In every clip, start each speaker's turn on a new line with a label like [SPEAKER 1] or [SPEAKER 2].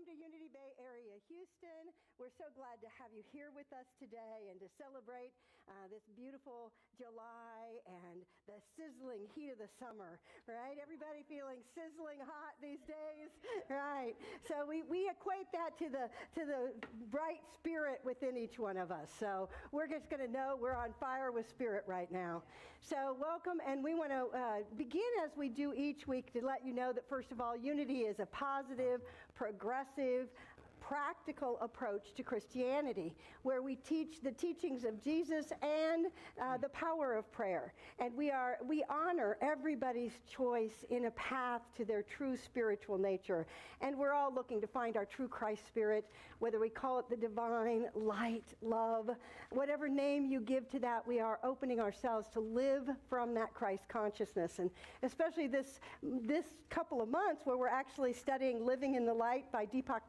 [SPEAKER 1] to Unity Bay Area, Houston. We're so glad to have you here with us today and to celebrate this beautiful July and the sizzling heat of the summer, right? Everybody feeling sizzling hot these days, right? So we equate that to the bright spirit within each one of us. So we're just going to know we're on fire with spirit right now. So welcome, and we want to begin as we do each week to let you know that, first of all, Unity is a positive, progressive, practical approach to Christianity, where we teach the teachings of Jesus and the power of prayer. And we honor everybody's choice in a path to their true spiritual nature. And we're all looking to find our true Christ spirit, whether we call it the divine, light, love, whatever name you give to that, we are opening ourselves to live from that Christ consciousness. And especially this couple of months where we're actually studying Living in the Light by Deepak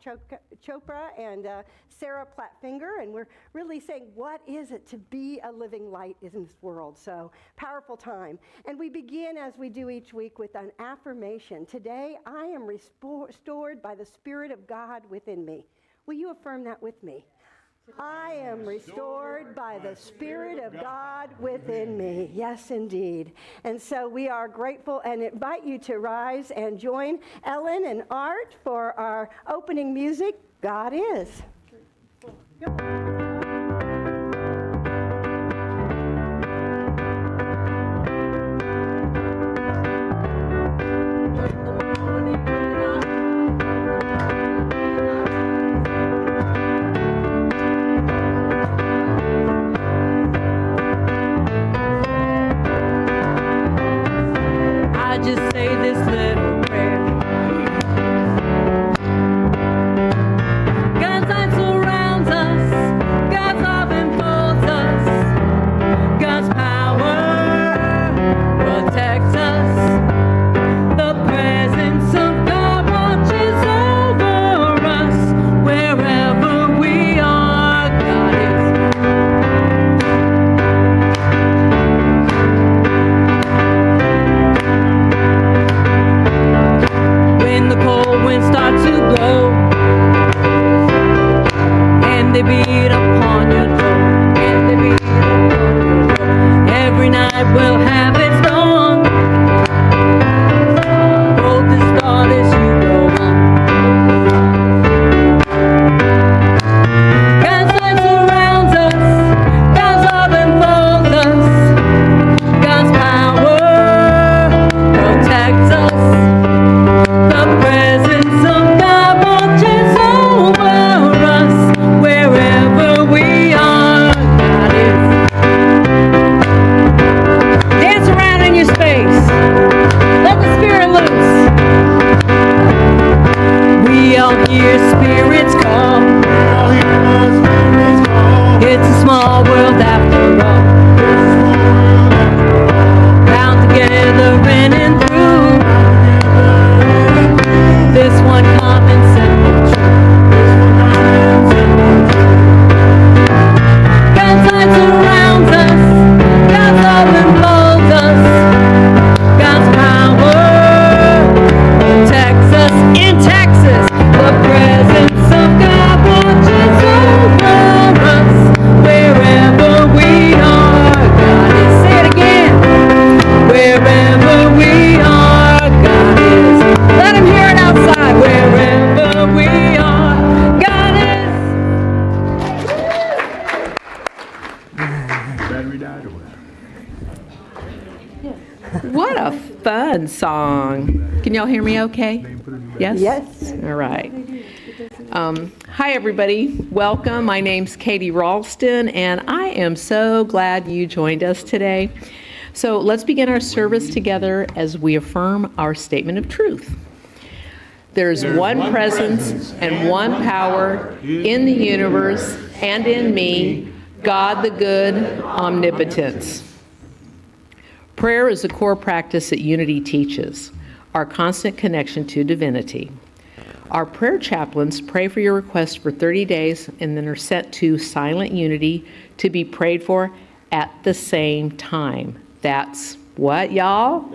[SPEAKER 1] Chopra and Sarah Platt-Finger, and we're really saying, what is it to be a living light in this world? So, powerful time. And we begin, as we do each week, with an affirmation. Today, I am restored by the Spirit of God within me. Will you affirm that with me? I am restored by the Spirit of God within me. Yes, indeed. And so we are grateful and invite you to rise and join Ellen and Art for our opening music, God Is.
[SPEAKER 2] Just say this little prayer. God's light surrounds us. God's love enfolds us. God's power protects us. The presence of God watches over us. Wherever we are, God is. When the cold winds start to blow and they beat upon your door, every night we'll have its dawn. Hold this thought as you go on. God's light surrounds us, God's love enfolds us, God's power protects us. The presence of God watches over us. Wherever we are, God is. Dance around in your space. Let the Spirit loose. We all hear spirits call. It's a small world after all. Bound together in and through. This one common simple truth. God's light surrounds us. God's love enfolds us. God's power protects us. In Texas, the presence of God watches over us. Wherever we are, God is. Say it again. Wherever we are, God is. Let him hear it outside. Wherever we are, God is.
[SPEAKER 3] Battery died or what?
[SPEAKER 2] What a fun song. Can y'all hear me okay? Yes?
[SPEAKER 1] Yes.
[SPEAKER 2] All right. Hi, everybody. Welcome. My name's Katie Ralston, and I am so glad you joined us today. So let's begin our service together as we affirm our statement of truth. There's one presence and one power in the universe and in me, God the good, omnipotence. Prayer is a core practice that Unity teaches, our constant connection to divinity. Our prayer chaplains pray for your requests for 30 days and then are sent to Silent Unity to be prayed for at the same time. That's what, y'all?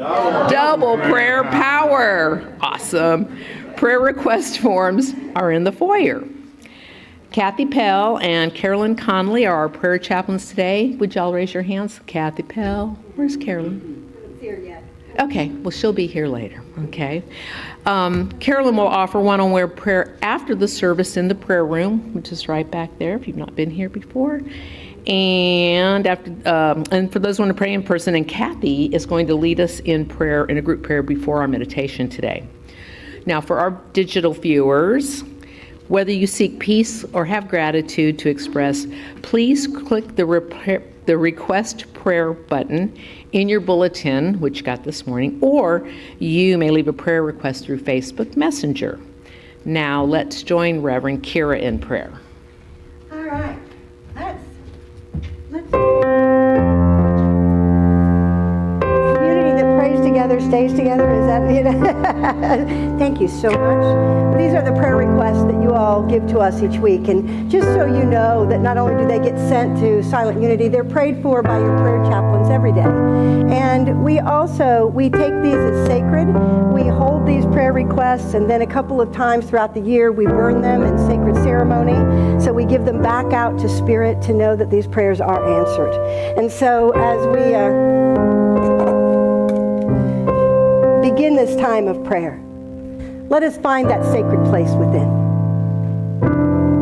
[SPEAKER 2] Double prayer power. Awesome. prayer request forms are in the foyer. Kathy Pell and Carolyn Conley are our prayer chaplains today. Would y'all raise your hands? Kathy Pell. Where's Carolyn?
[SPEAKER 1] It's here yet.
[SPEAKER 2] Okay, well, she'll be here later, okay? Carolyn will offer one-on-one prayer after the service in the prayer room, which is right back there if you've not been here before. And for those who want to pray in person, and Kathy is going to lead us in prayer, in a group prayer before our meditation today. Now, for our digital viewers, whether you seek peace or have gratitude to express, please click the request prayer button in your bulletin, which you got this morning, or you may leave a prayer request through Facebook Messenger. Now, let's join Reverend Kyra in prayer.
[SPEAKER 1] All right. Let's community that prays together stays together. Is that Thank you so much. These are the prayer requests that you all give to us each week. And just so you know that not only do they get sent to Silent Unity, they're prayed for by your prayer chaplains every day. And we take these as sacred. We hold these prayer requests, and then a couple of times throughout the year we burn them in sacred ceremony. So we give them back out to Spirit to know that these prayers are answered. And so as we begin this time of prayer, let us find that sacred place within.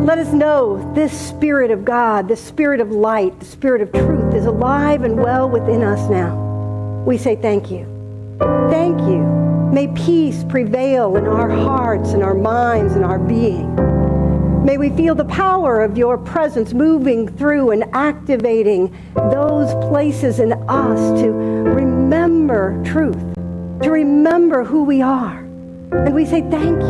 [SPEAKER 1] Let us know this Spirit of God, this Spirit of light, the Spirit of truth is alive and well within us now. We say thank you. Thank you. May peace prevail in our hearts and our minds and our being. May we feel the power of your presence moving through and activating those places in us to remember truth, to remember who we are. And we say thank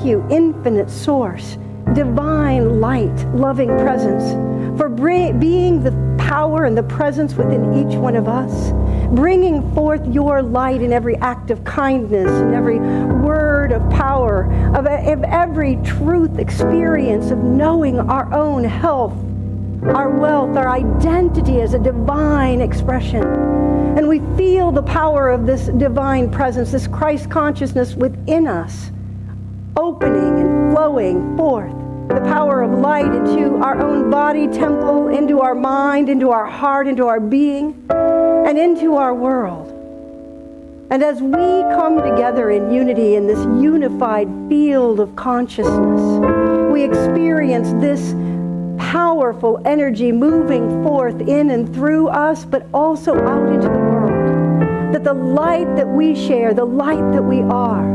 [SPEAKER 1] you, infinite source, divine light, loving presence, for being the power and the presence within each one of us, bringing forth your light in every act of kindness and every word of power, of every truth experience of knowing our own health, our wealth, our identity as a divine expression. And we feel the power of this divine presence, this Christ consciousness within us, opening and flowing forth the power of light into our own body temple, into our mind, into our heart, into our being, and into our world. And as we come together in unity in this unified field of consciousness, we experience this powerful energy moving forth in and through us, but also out into the world. That the light that we share, the light that we are,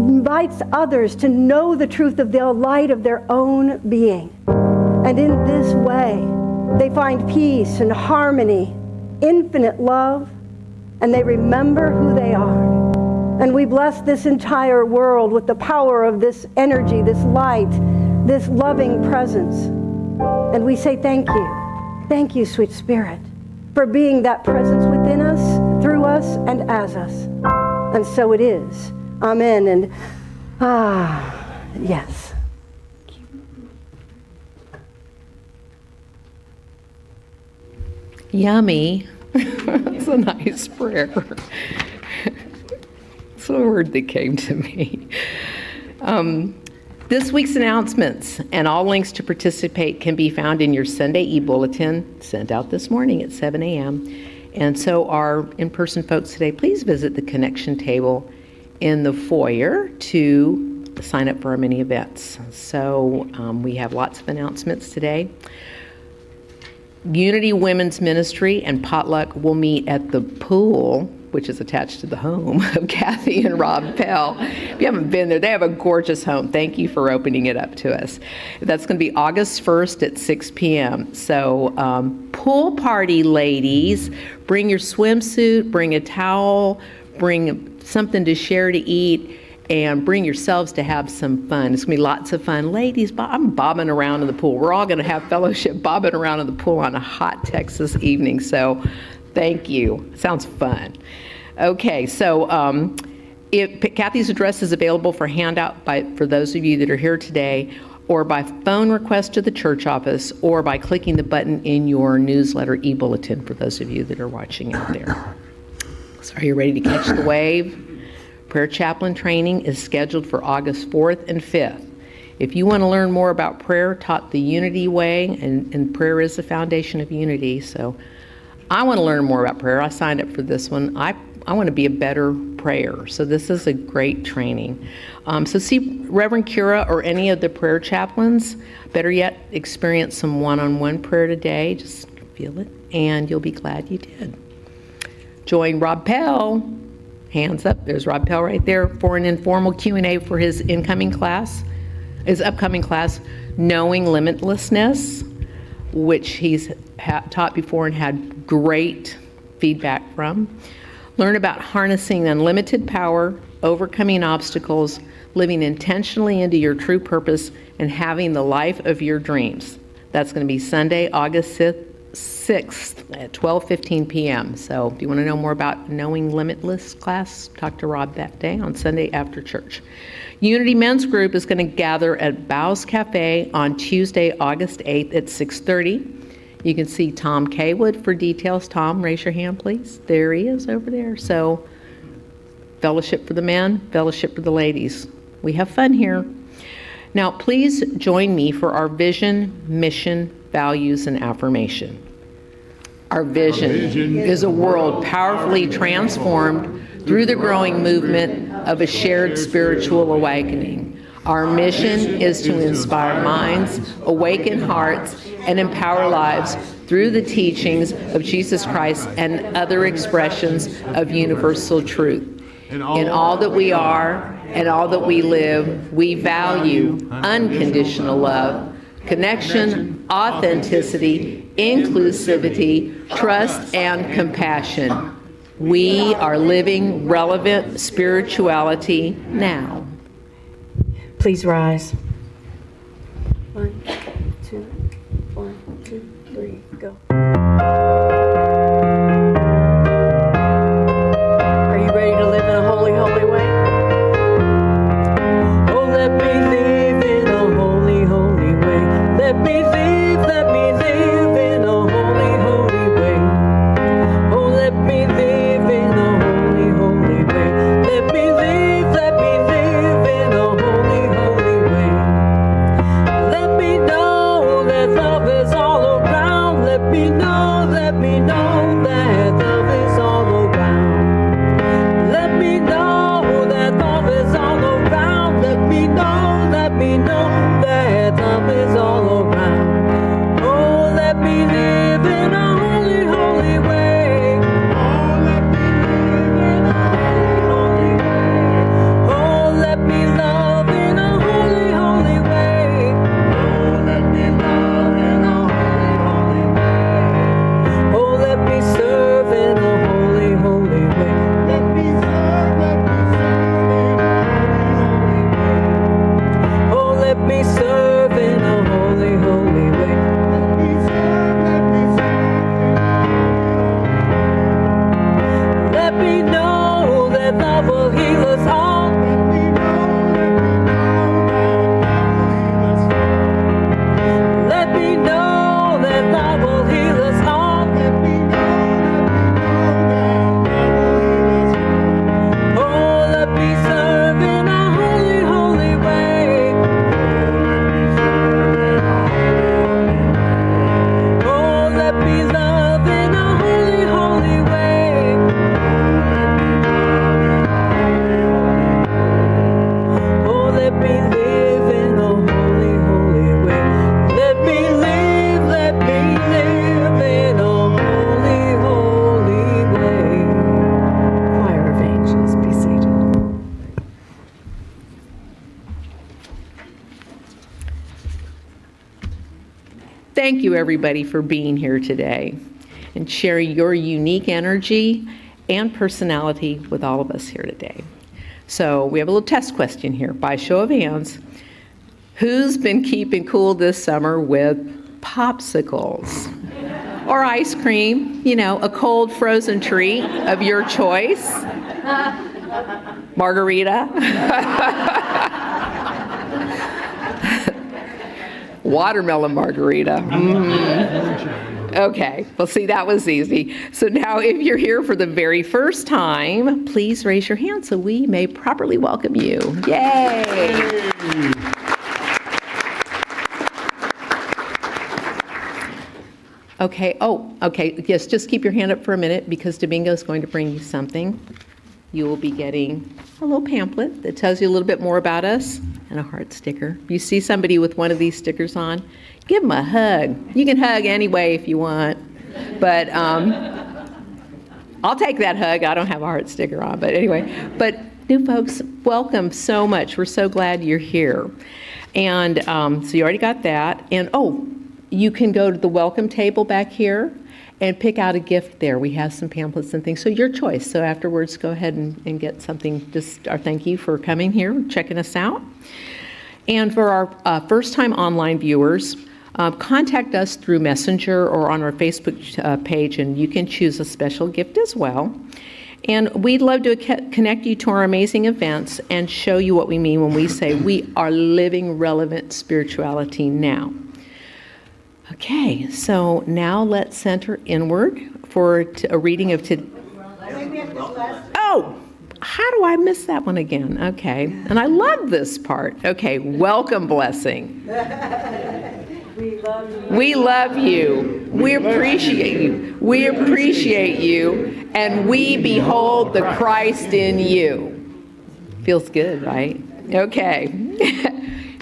[SPEAKER 1] invites others to know the truth of the light of their own being. And in this way, they find peace and harmony, infinite love, and they remember who they are. And we bless this entire world with the power of this energy, this light, this loving presence. And we say thank you. Thank you, sweet Spirit, for being that presence within us, through us, and as us. And so it is. Amen. And yes.
[SPEAKER 2] Yummy. That's a nice prayer. That's a word that came to me. This week's announcements and all links to participate can be found in your Sunday e-bulletin sent out this morning at 7 a.m. And so our in-person folks today, please visit the connection table in the foyer to sign up for our mini events. So we have lots of announcements today. Unity Women's Ministry and Potluck will meet at the pool, which is attached to the home of Kathy and Rob Pell. If you haven't been there, they have a gorgeous home. Thank you for opening it up to us. That's going to be August 1st at 6 p.m. So pool party, ladies. Bring your swimsuit, bring a towel, bring something to share to eat, and bring yourselves to have some fun. It's going to be lots of fun. Ladies, I'm bobbing around in the pool. We're all going to have fellowship bobbing around in the pool on a hot Texas evening. So thank you. Sounds fun. Okay, so Kathy's address is available for handout for those of you that are here today, or by phone request to the church office, or by clicking the button in your newsletter e-bulletin for those of you that are watching out there. So are you ready to catch the wave? Prayer chaplain training is scheduled for August 4th and 5th. If you want to learn more about prayer taught the Unity way, and prayer is the foundation of unity, so I want to learn more about prayer. I signed up for this one. I want to be a better prayer, so this is a great training. So see Reverend Kyra or any of the prayer chaplains. Better yet, experience some one-on-one prayer today. Just feel it, and you'll be glad you did. Join Rob Pell. Hands up. There's Rob Pell right there for an informal Q&A for his upcoming class, Knowing Limitlessness, which he's taught before and had great feedback from. Learn about harnessing unlimited power, overcoming obstacles, living intentionally into your true purpose, and having the life of your dreams. That's going to be Sunday, August 6th at 12:15 p.m. So if you want to know more about Knowing Limitless class, talk to Rob that day on Sunday after church. Unity Men's Group is going to gather at Bow's Cafe on Tuesday, August 8th at 6:30. You can see Tom Kaywood for details. Tom, raise your hand, please. There he is over there. So fellowship for the men, fellowship for the ladies. We have fun here. Now, please join me for our vision, mission, values, and affirmation. Our vision is a world powerfully transformed through the growing movement of a shared spiritual awakening. Our mission is to inspire minds, awaken hearts, and empower lives through the teachings of Jesus Christ and other expressions of universal truth. In all that we are and all that we live, we value unconditional love, connection, authenticity, inclusivity, trust, and compassion. We are living relevant spirituality now.
[SPEAKER 3] Please rise.
[SPEAKER 1] 1, 2, 3, go.
[SPEAKER 3] Are you ready to live in a holy, holy way? Oh, let me live in a holy, holy way. Let me live in a holy, holy way. Oh, let me live in a holy, holy way. Let me live in a holy, holy way. Let me know that love is all around. Let me know that love is all around. Let me know that love is all around. Let me know that love is all around. Oh, let me live in a holy, holy way. Oh, let me live in a holy, holy way. Oh, let me love in a holy, holy way. Oh, let me love in a holy, holy way. Oh, let me serve in a holy, holy way. Let me serve in a holy, holy way. Oh, let me serve in a holy, holy way. Let me serve in a holy, holy way. Let me know that love will heal us all. Let me know that love will heal us all. Let me know that love will heal us all. Oh, let me serve in a holy, holy way. Oh, let me love in a holy, holy way. Oh, let me live in a holy, holy way. Let me live in a holy, holy way. Choir of angels, be seated.
[SPEAKER 2] Thank you, everybody, for being here today and sharing your unique energy and personality with all of us here today. So we have a little test question here. By show of hands, who's been keeping cool this summer with popsicles or ice cream? You know, a cold frozen treat of your choice. Margarita. watermelon margarita. Okay, well, see, that was easy. So now if you're here for the very first time, please raise your hand so we may properly welcome you. Yay! Okay, okay, yes, just keep your hand up for a minute because Domingo's going to bring you something. You will be getting a little pamphlet that tells you a little bit more about us and a heart sticker. If you see somebody with one of these stickers on, give them a hug. You can hug anyway if you want, but I'll take that hug. I don't have a heart sticker on, but anyway. But new folks, welcome so much. We're so glad you're here. And so you already got that. And you can go to the welcome table back here and pick out a gift there. We have some pamphlets and things, so your choice. So afterwards, go ahead and get something, just our thank you for coming here, checking us out. And for our first-time online viewers, contact us through Messenger or on our Facebook page, and you can choose a special gift as well. And we'd love to connect you to our amazing events and show you what we mean when we say we are living relevant spirituality now. Okay, so now let's center inward for a reading of today. Oh, how do I miss that one again? Okay, and I love this part. Okay, welcome blessing. We love you. We appreciate you. We appreciate you, and we behold the Christ in you. Feels good, right? Okay.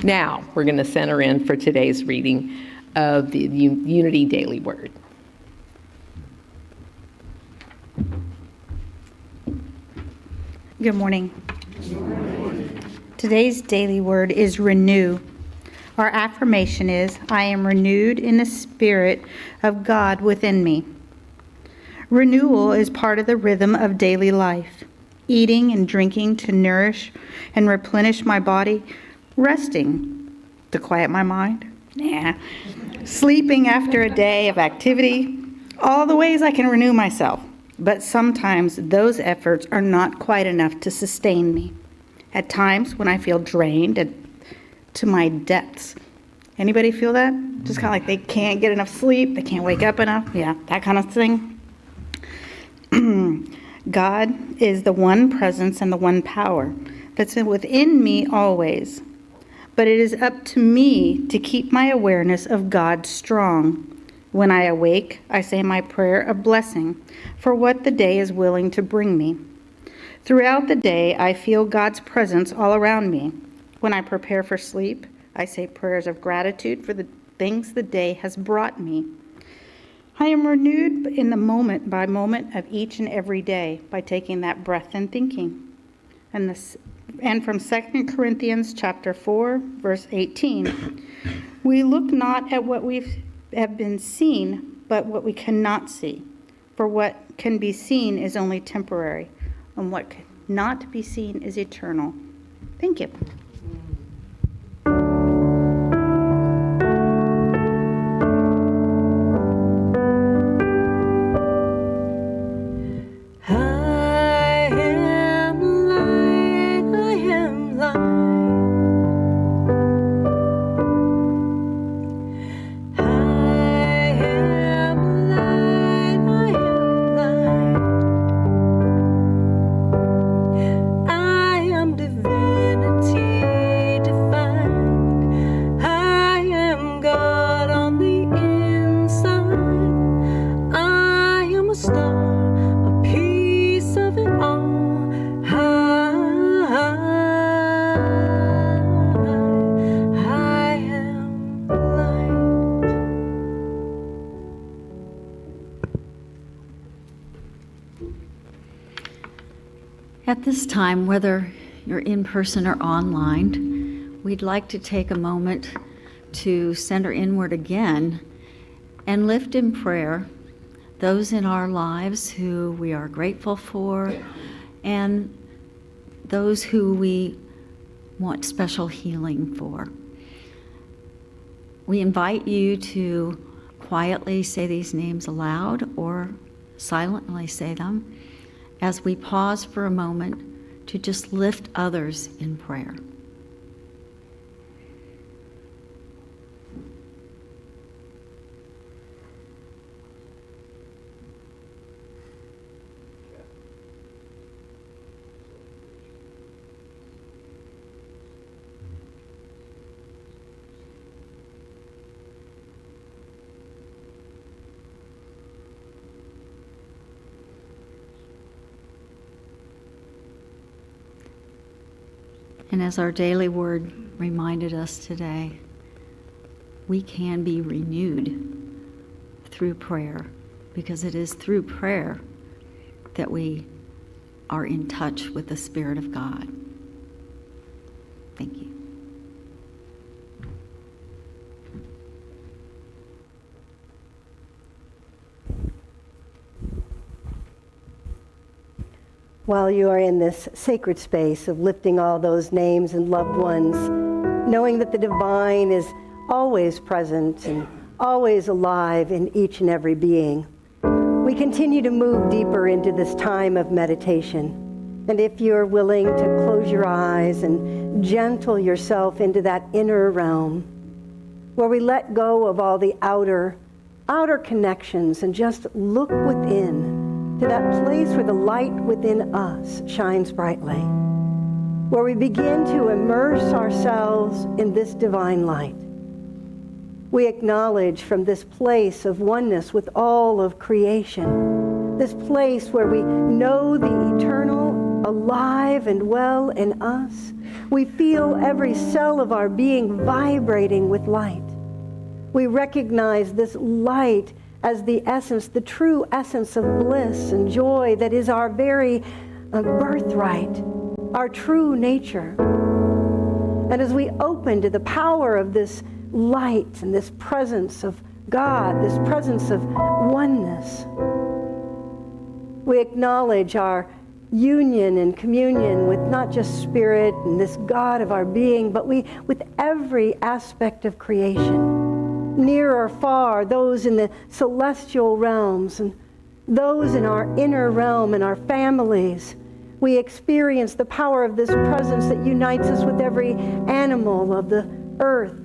[SPEAKER 2] Now we're going to center in for today's reading of the Unity Daily Word.
[SPEAKER 4] Good morning. Today's daily word is renew. Our affirmation is, I am renewed in the Spirit of God within me. Renewal is part of the rhythm of daily life. Eating and drinking to nourish and replenish my body. Resting to quiet my mind. Sleeping after a day of activity. All the ways I can renew myself. But sometimes those efforts are not quite enough to sustain me. At times when I feel drained to my depths. Anybody feel that? Just kind of like they can't get enough sleep, they can't wake up enough. Yeah, that kind of thing. God is the one presence and the one power that's within me always. But it is up to me to keep my awareness of God strong. When I awake, I say my prayer of blessing for what the day is willing to bring me. Throughout the day, I feel God's presence all around me. When I prepare for sleep, I say prayers of gratitude for the things the day has brought me. I am renewed in the moment by moment of each and every day by taking that breath and thinking. And from 2 Corinthians chapter 4, verse 18, we look not at what we have been seen, but what we cannot see. For what can be seen is only temporary, and what cannot be seen is eternal. Thank you.
[SPEAKER 5] At this time, whether you're in person or online, we'd like to take a moment to center inward again and lift in prayer those in our lives who we are grateful for and those who we want special healing for. We invite you to quietly say these names aloud or silently say them as we pause for a moment to just lift others in prayer. And as our daily word reminded us today, we can be renewed through prayer, because it is through prayer that we are in touch with the Spirit of God. Thank you.
[SPEAKER 1] While you are in this sacred space of lifting all those names and loved ones, knowing that the divine is always present and always alive in each and every being, we continue to move deeper into this time of meditation. And if you're willing to close your eyes and gentle yourself into that inner realm, where we let go of all the outer connections and just look within, to that place where the light within us shines brightly, where we begin to immerse ourselves in this divine light. We acknowledge from this place of oneness with all of creation, this place where we know the eternal, alive and well in us. We feel every cell of our being vibrating with light. We recognize this light as the essence, the true essence of bliss and joy that is our very birthright, our true nature. And as we open to the power of this light and this presence of God, this presence of oneness, we acknowledge our union and communion with not just spirit and this God of our being, but with every aspect of creation. Near or far, those in the celestial realms and those in our inner realm and our families. We experience the power of this presence that unites us with every animal of the earth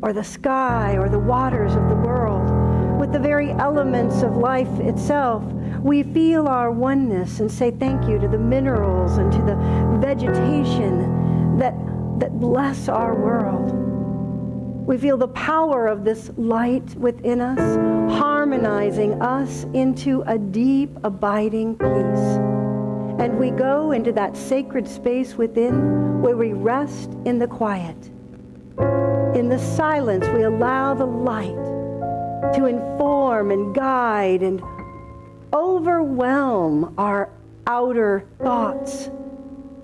[SPEAKER 1] or the sky or the waters of the world. With the very elements of life itself, we feel our oneness and say thank you to the minerals and to the vegetation that bless our world. We feel the power of this light within us, harmonizing us into a deep, abiding peace. And we go into that sacred space within where we rest in the quiet. In the silence, we allow the light to inform and guide and overwhelm our outer thoughts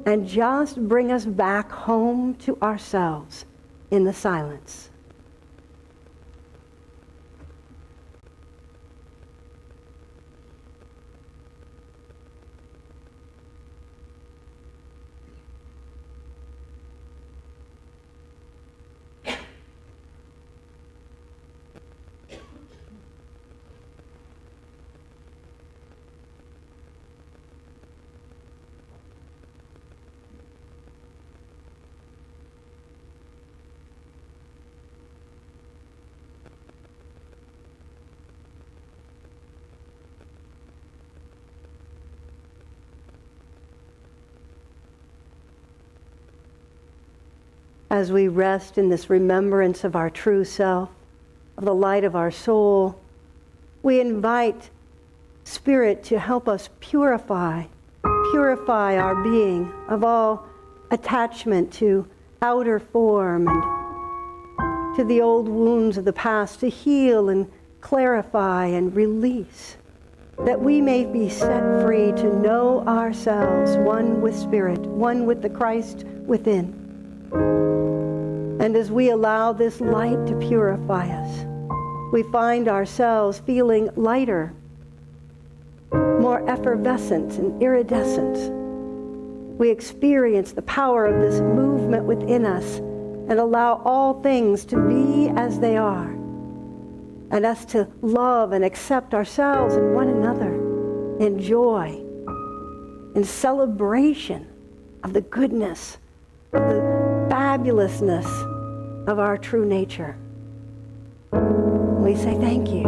[SPEAKER 1] and just bring us back home to ourselves in the silence. As we rest in this remembrance of our true self, of the light of our soul, we invite Spirit to help us purify our being of all attachment to outer form and to the old wounds of the past, to heal and clarify and release, that we may be set free to know ourselves, one with Spirit, one with the Christ within. And as we allow this light to purify us, we find ourselves feeling lighter, more effervescent and iridescent. We experience the power of this movement within us and allow all things to be as they are, and us to love and accept ourselves and one another in joy, in celebration of the goodness, of the fabulousness of our true nature. We say thank you,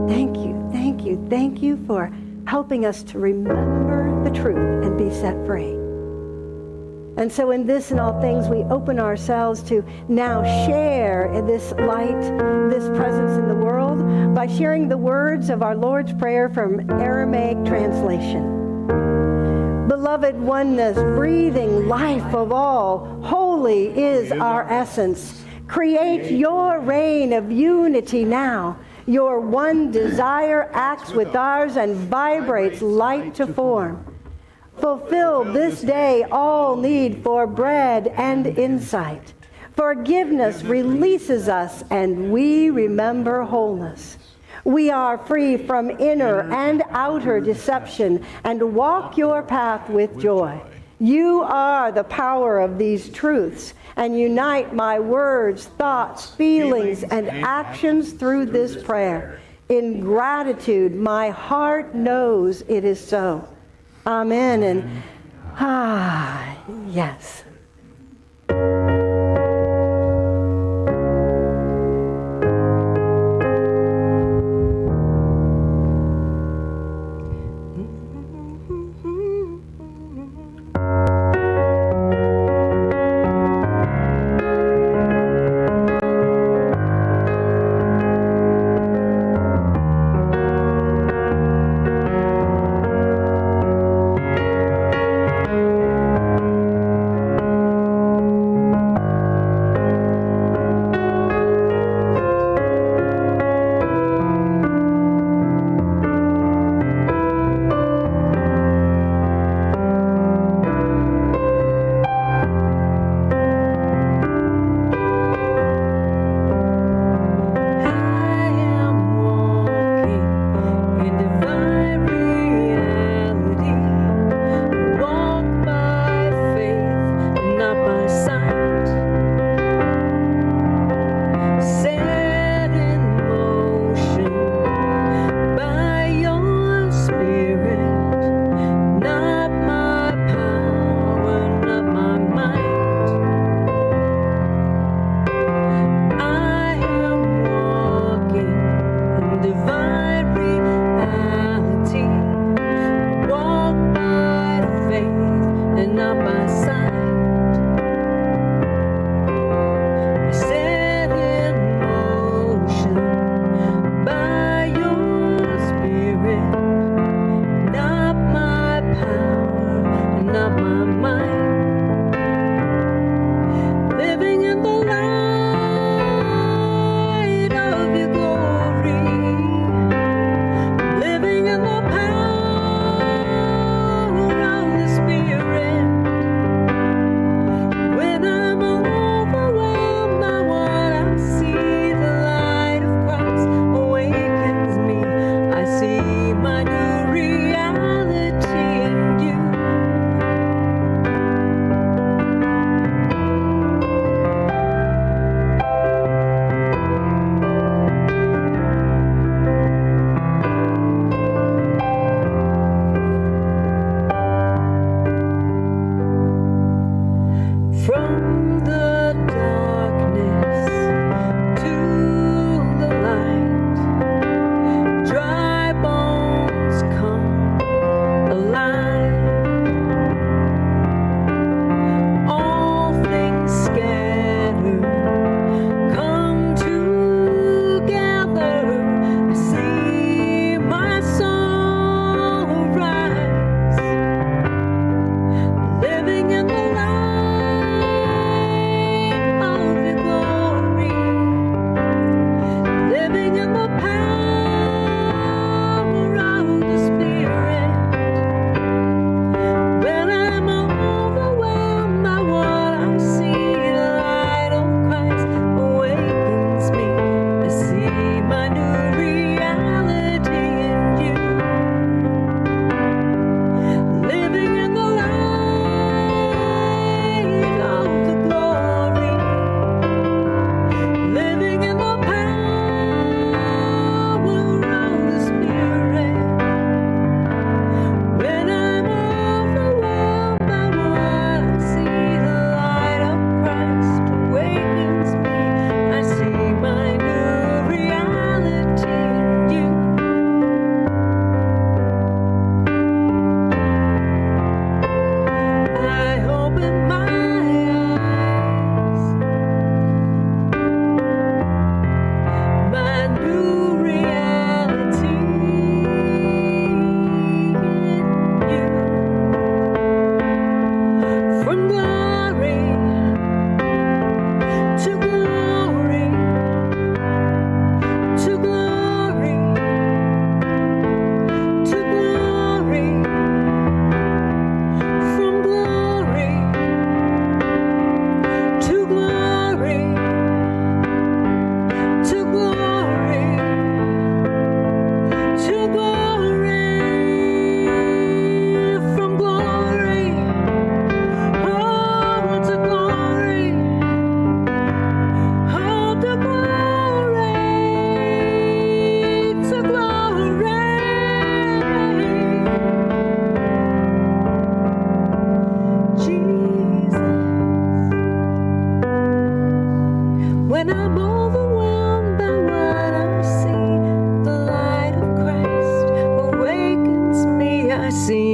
[SPEAKER 1] thank you, thank you, thank you for helping us to remember the truth and be set free. And so in this and all things, we open ourselves to now share in this light, this presence in the world, by sharing the words of our Lord's Prayer from Aramaic translation. Beloved beloved oneness, breathing life of all. Holy is our essence. Create your reign of unity now. Your one desire acts with ours and vibrates light to form. Fulfill this day all need for bread and insight. Forgiveness releases us, and we remember wholeness. We are free from inner and outer deception and walk your path with joy. You are the power of these truths, and unite my words, thoughts, feelings, and actions through this prayer. In gratitude, my heart knows it is so. Amen. And yes.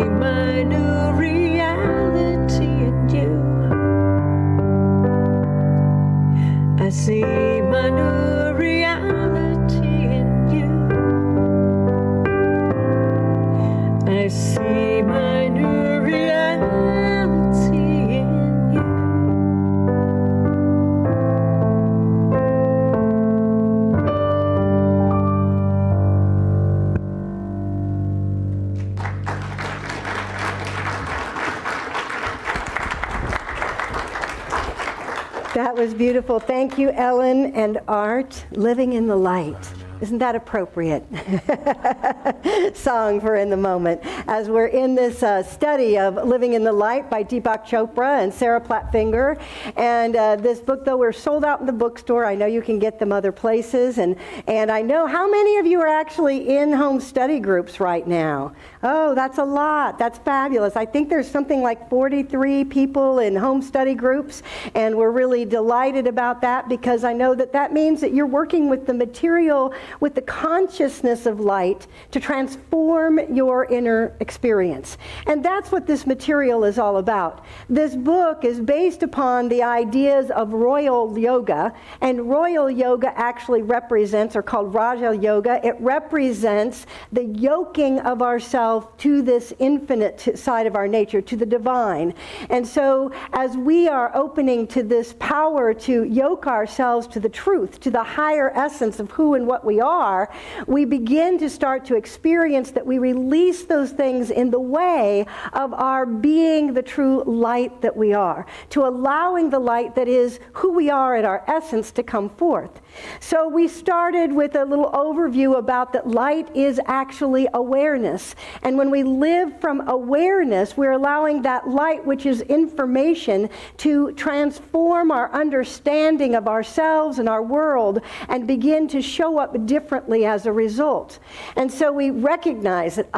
[SPEAKER 3] my new reality in you. I see my new reality in you. I see my new reality in you.
[SPEAKER 1] That was beautiful. Thank you, Ellen and Art. Living in the Light. Isn't that appropriate? Song for in the moment. As we're in this study of Living in the Light by Deepak Chopra and Sarah Platt-Finger. And this book, though, we're sold out in the bookstore. I know you can get them other places. And I know how many of you are actually in home study groups right now? Oh, that's a lot. That's fabulous. I think there's something like 43 people in home study groups. And we're really delighted about that because I know that means that you're working with the material, with the consciousness of light to transform your inner experience. And that's what this material is all about. This book is based upon the ideas of royal yoga, and royal yoga actually represents, or called Raja Yoga, it represents the yoking of ourselves to this infinite side of our nature, to the divine. And so as we are opening to this power to yoke ourselves to the truth, to the higher essence of who and what we are, we begin to start to experience that we release those things in the way of our being the true light that we are, to allowing the light that is who we are at our essence to come forth. So we started with a little overview about that light is actually awareness. And when we live from awareness, we're allowing that light, which is information, to transform our understanding of ourselves and our world and begin to show up differently as a result. And so we recognize that,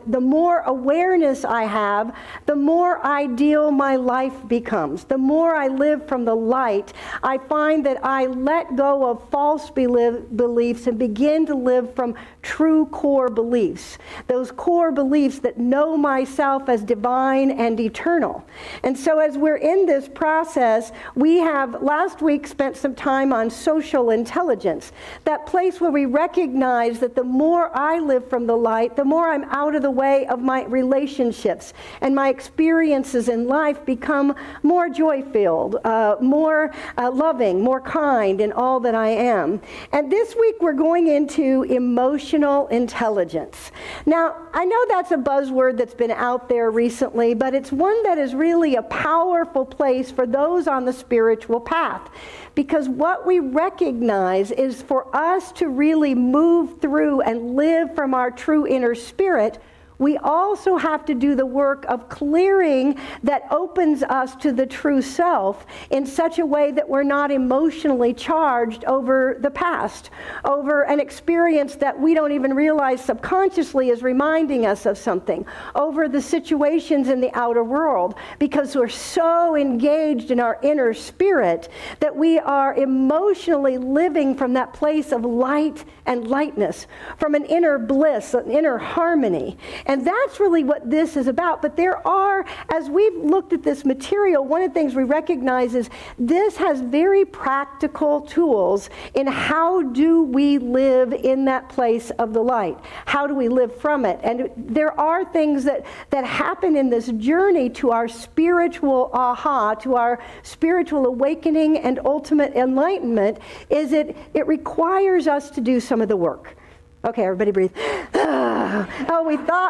[SPEAKER 1] the more awareness I have, the more ideal my life becomes. The more I live from the light, I find that I let go of false beliefs and begin to live from true core beliefs. Those core beliefs that know myself as divine and eternal. And so as we're in this process, we have last week spent some time on social intelligence. That place where we recognize that the more I live from the light, the more I'm out of the way of my relationships, and my experiences in life become more joy-filled, more loving, more kind in all that I am. And this week we're going into emotional intelligence. Now, I know that's a buzzword that's been out there recently, but it's one that is really a powerful place for those on the spiritual path. Because what we recognize is for us to really move through and live from our true inner spirit, we also have to do the work of clearing that opens us to the true self in such a way that we're not emotionally charged over the past, over an experience that we don't even realize subconsciously is reminding us of something, over the situations in the outer world, because we're so engaged in our inner spirit that we are emotionally living from that place of light and lightness, from an inner bliss, an inner harmony. And that's really what this is about. But there are, as we've looked at this material, one of the things we recognize is this has very practical tools in how do we live in that place of the light? How do we live from it? And there are things that happen in this journey to our spiritual aha, to our spiritual awakening and ultimate enlightenment, is it requires us to do some of the work. Okay, everybody breathe.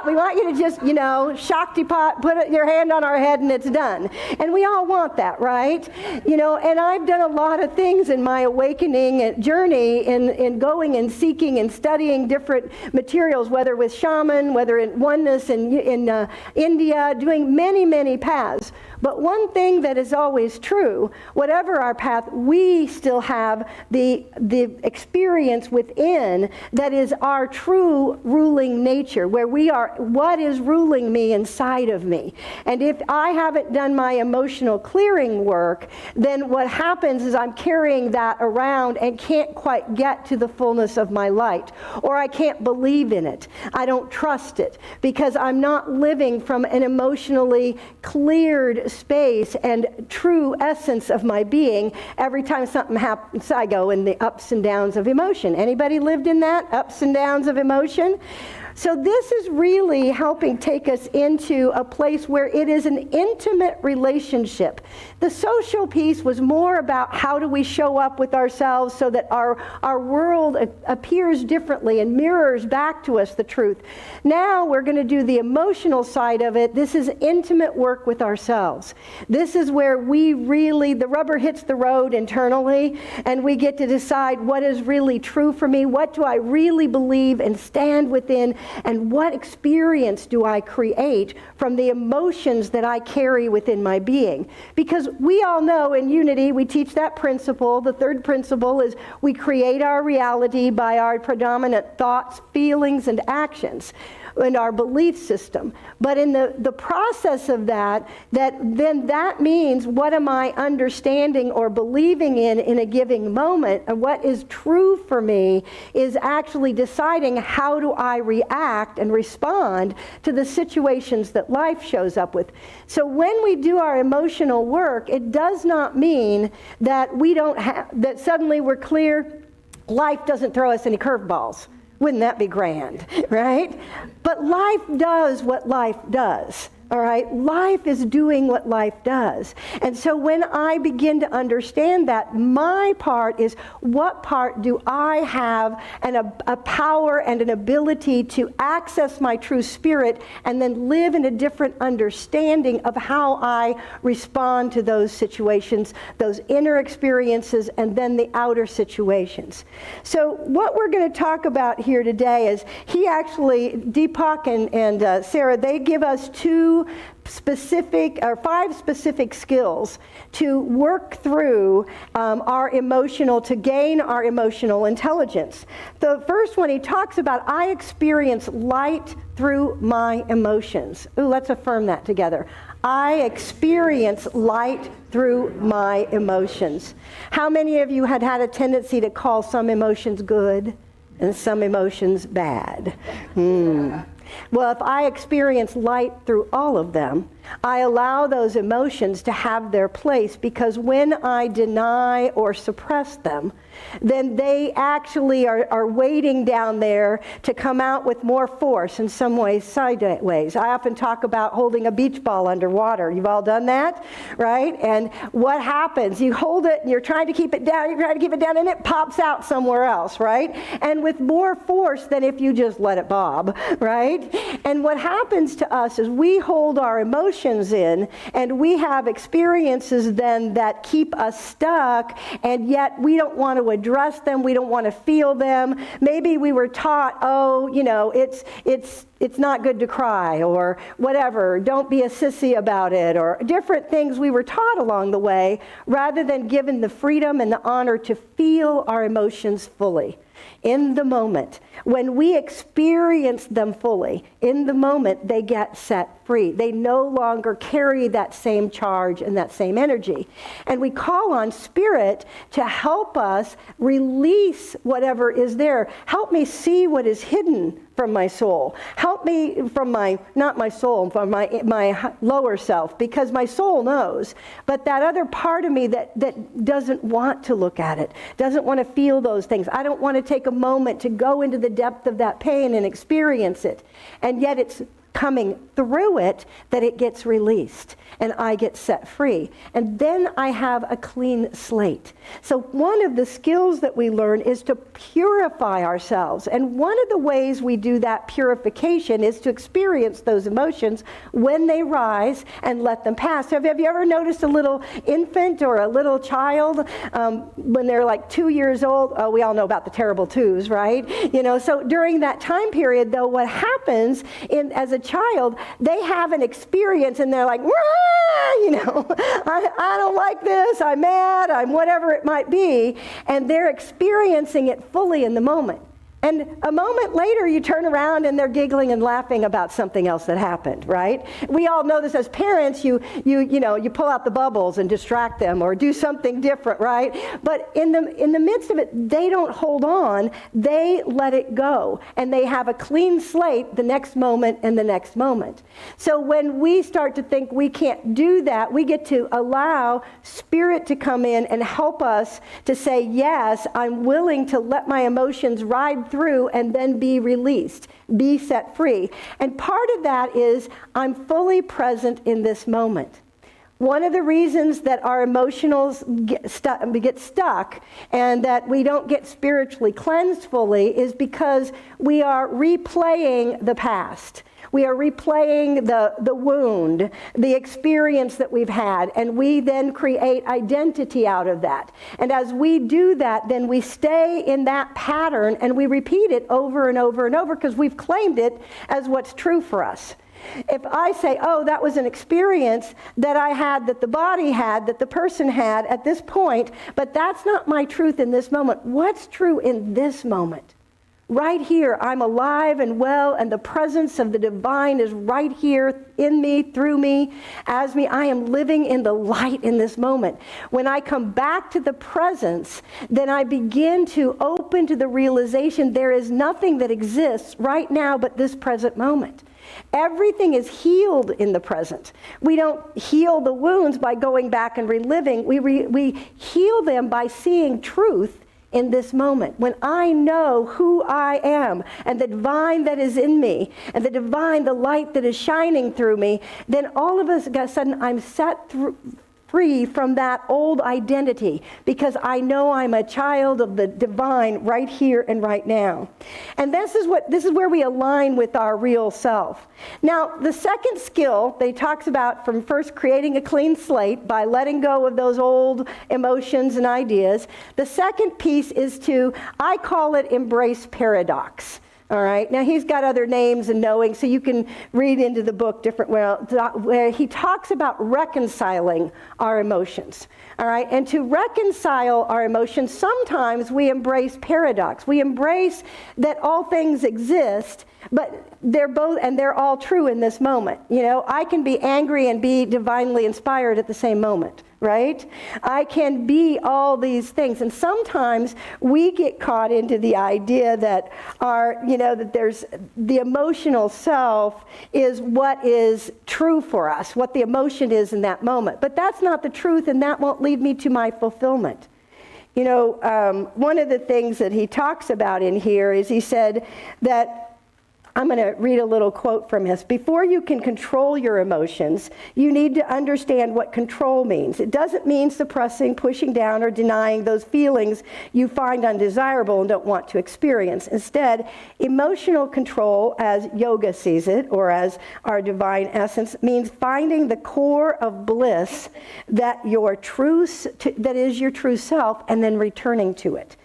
[SPEAKER 1] We want you to just, Shakti pot, put your hand on our head and it's done. And we all want that, right? And I've done a lot of things in my awakening journey in going and seeking and studying different materials, whether with shaman, whether in oneness in India, doing many, many paths. But one thing that is always true, whatever our path, we still have the experience within that is our true ruling ruling nature, where we are, what is ruling me inside of me? And if I haven't done my emotional clearing work, then what happens is I'm carrying that around and can't quite get to the fullness of my light. Or I can't believe in it. I don't trust it because I'm not living from an emotionally cleared space and true essence of my being. Every time something happens, I go in the ups and downs of emotion. Anybody lived in that? Ups and downs of emotion? So this is really helping take us into a place where it is an intimate relationship. The social piece was more about how do we show up with ourselves so that our world appears differently and mirrors back to us the truth. Now we're going to do the emotional side of it. This is intimate work with ourselves. This is where we really, the rubber hits the road internally, and we get to decide what is really true for me, what do I really believe and stand within, and what experience do I create from the emotions that I carry within my being. Because we all know in Unity, we teach that principle. The third principle is we create our reality by our predominant thoughts, feelings, and actions, and our belief system. But in the process of that means what am I understanding or believing in a given moment, and what is true for me is actually deciding how do I react and respond to the situations that life shows up with. So when we do our emotional work, it does not mean that we don't have, that suddenly we're clear, life doesn't throw us any curveballs. Wouldn't that be grand, right? But life does what life does. All right, life is doing what life does. And so when I begin to understand that, my part is what part do I have and a power and an ability to access my true spirit and then live in a different understanding of how I respond to those situations, those inner experiences, and then the outer situations. So what we're going to talk about here today is Deepak and Sarah, they give us five specific skills to work through to gain our emotional intelligence. The first one he talks about, I experience light through my emotions. Ooh, let's affirm that together. I experience light through my emotions. How many of you had a tendency to call some emotions good and some emotions bad? Well, if I experience light through all of them, I allow those emotions to have their place, because when I deny or suppress them, then they actually are waiting down there to come out with more force, in some ways, sideways. I often talk about holding a beach ball underwater. You've all done that, right? And what happens? You hold it and you're trying to keep it down, and it pops out somewhere else, right? And with more force than if you just let it bob, right? And what happens to us is we hold our emotions in, and we have experiences then that keep us stuck, and yet we don't want to address them, we don't want to feel them. Maybe we were taught, it's not good to cry, or whatever, don't be a sissy about it, or different things we were taught along the way, rather than given the freedom and the honor to feel our emotions fully. In the moment, when we experience them fully, in the moment they get set free. They no longer carry that same charge and that same energy. And we call on Spirit to help us release whatever is there. Help me see what is hidden from my soul. Help me from not my soul, from my lower self, because my soul knows. But that other part of me that doesn't want to look at it, doesn't want to feel those things. I don't want to take a moment to go into the depth of that pain and experience it. And yet it's coming through it that it gets released and I get set free. And then I have a clean slate. So one of the skills that we learn is to purify ourselves. And one of the ways we do that purification is to experience those emotions when they rise and let them pass. Have you ever noticed a little infant or a little child when they're like 2 years old? Oh, we all know about the terrible twos, right? So during that time period, though, what happens as a child, they have an experience and they're like, I don't like this, I'm mad, I'm whatever it might be, and they're experiencing it fully in the moment. And a moment later, you turn around and they're giggling and laughing about something else that happened, right? We all know this as parents. You pull out the bubbles and distract them or do something different, right? But in the midst of it, they don't hold on. They let it go. And they have a clean slate the next moment and the next moment. So when we start to think we can't do that, we get to allow Spirit to come in and help us to say, yes, I'm willing to let my emotions ride through and then be released, be set free. And part of that is I'm fully present in this moment. One of the reasons that our emotionals get stuck and that we don't get spiritually cleansed fully is because we are replaying the past. We are replaying the wound, the experience that we've had, and we then create identity out of that. And as we do that, then we stay in that pattern and we repeat it over and over and over because we've claimed it as what's true for us. If I say, oh, that was an experience that I had, that the body had, that the person had at this point, but that's not my truth in this moment. What's true in this moment? Right here, I'm alive and well, and the presence of the divine is right here in me, through me, as me. I am living in the light in this moment. When I come back to the presence, then I begin to open to the realization there is nothing that exists right now but this present moment. Everything is healed in the present. We don't heal the wounds by going back and reliving. We heal them by seeing truth in this moment. When I know who I am and the divine that is in me and the divine, the light that is shining through me, then all of a sudden I'm set free from that old identity because I know I'm a child of the divine right here and right now. And this is where we align with our real self. Now, the second skill they talks about from first creating a clean slate by letting go of those old emotions and ideas. The second piece is I call it embrace paradox. All right. Now, he's got other names and knowing, so you can read into the book different where he talks about reconciling our emotions. All right. And to reconcile our emotions, sometimes we embrace paradox. We embrace that all things exist, but they're all true in this moment. You know, I can be angry and be divinely inspired at the same moment. Right? I can be all these things. And sometimes we get caught into the idea that that there's the emotional self is what is true for us, what the emotion is in that moment. But that's not the truth, and that won't lead me to my fulfillment. You know, one of the things that he talks about in here is he said that, I'm going to read a little quote from his. Before you can control your emotions, you need to understand what control means. It doesn't mean suppressing, pushing down, or denying those feelings you find undesirable and don't want to experience. Instead, emotional control, as yoga sees it, or as our divine essence, means finding the core of bliss that is your true self, and then returning to it.